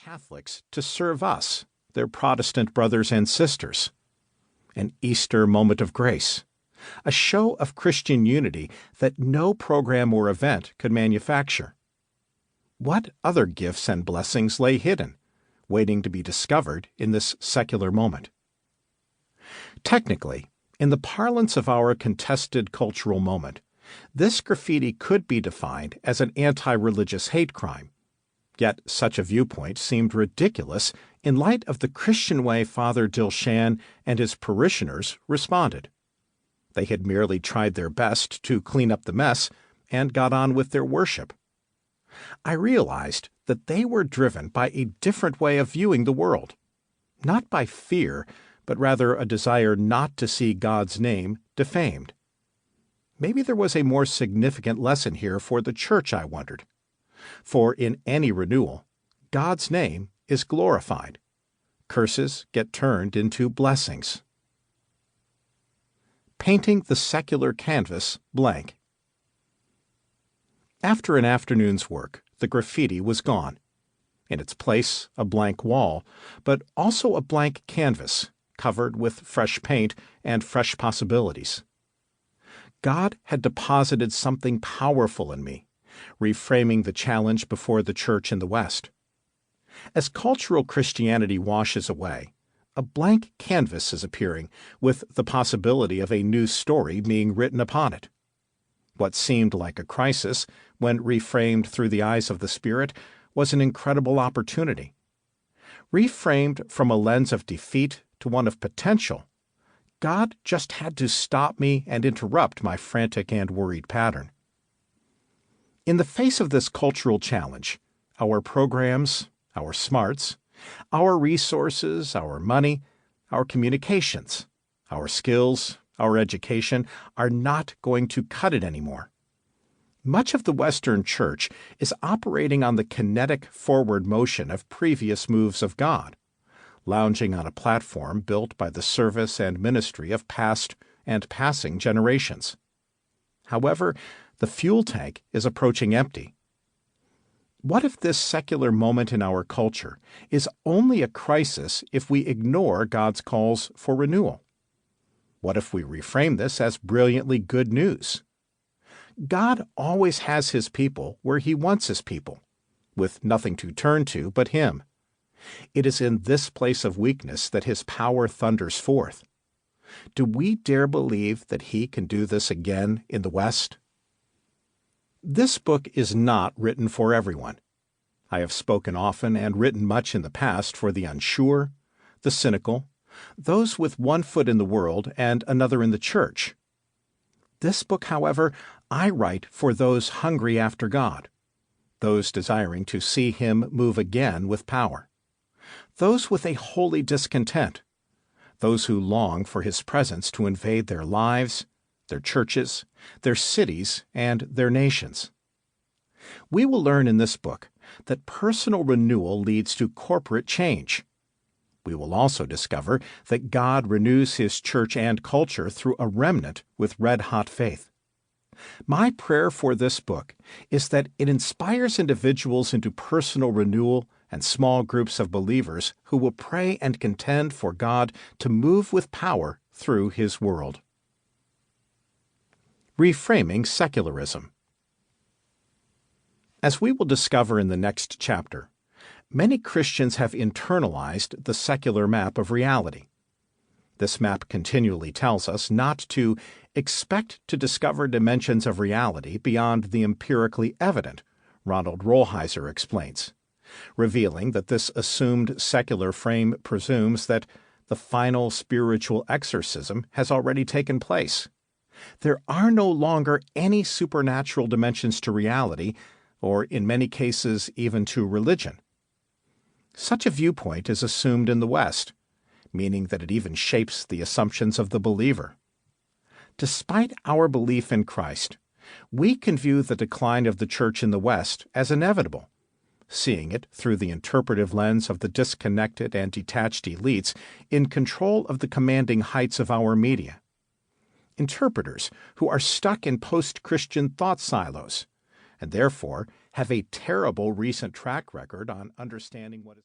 Catholics to serve us, their Protestant brothers and sisters. An Easter moment of grace, a show of Christian unity that no program or event could manufacture. What other gifts and blessings lay hidden, waiting to be discovered in this secular moment? Technically, in the parlance of our contested cultural moment, this graffiti could be defined as an anti-religious hate crime. Yet such a viewpoint seemed ridiculous in light of the Christian way Father Dilshan and his parishioners responded. They had merely tried their best to clean up the mess and got on with their worship. I realized that they were driven by a different way of viewing the world, not by fear, but rather a desire not to see God's name defamed. Maybe there was a more significant lesson here for the church, I wondered. For in any renewal, God's name is glorified. Curses get turned into blessings. Painting the secular canvas blank. After an afternoon's work, the graffiti was gone. In its place, a blank wall, but also a blank canvas, covered with fresh paint and fresh possibilities. God had deposited something powerful in me, reframing the challenge before the church in the West. As cultural Christianity washes away, a blank canvas is appearing with the possibility of a new story being written upon it. What seemed like a crisis, when reframed through the eyes of the Spirit, was an incredible opportunity. Reframed from a lens of defeat to one of potential, God just had to stop me and interrupt my frantic and worried pattern. In the face of this cultural challenge, our programs, our smarts, our resources, our money, our communications, our skills, our education are not going to cut it anymore. Much of the Western Church is operating on the kinetic forward motion of previous moves of God, lounging on a platform built by the service and ministry of past and passing generations. However, the fuel tank is approaching empty. What if this secular moment in our culture is only a crisis if we ignore God's calls for renewal? What if we reframe this as brilliantly good news? God always has His people where He wants His people, with nothing to turn to but Him. It is in this place of weakness that His power thunders forth. Do we dare believe that He can do this again in the West? This book is not written for everyone. I have spoken often and written much in the past for the unsure, the cynical, those with one foot in the world and another in the church. This book, however, I write for those hungry after God, those desiring to see Him move again with power, those with a holy discontent, those who long for His presence to invade their lives, their churches, their cities, and their nations. We will learn in this book that personal renewal leads to corporate change. We will also discover that God renews His church and culture through a remnant with red-hot faith. My prayer for this book is that it inspires individuals into personal renewal and small groups of believers who will pray and contend for God to move with power through His world. Reframing secularism. As we will discover in the next chapter, many Christians have internalized the secular map of reality. This map continually tells us not to expect to discover dimensions of reality beyond the empirically evident, Ronald Rolheiser explains, revealing that this assumed secular frame presumes that the final spiritual exorcism has already taken place. There are no longer any supernatural dimensions to reality, or in many cases even to religion. Such a viewpoint is assumed in the West, meaning that it even shapes the assumptions of the believer. Despite our belief in Christ, we can view the decline of the church in the West as inevitable, seeing it through the interpretive lens of the disconnected and detached elites in control of the commanding heights of our media. Interpreters who are stuck in post-Christian thought silos, and therefore have a terrible recent track record on understanding what is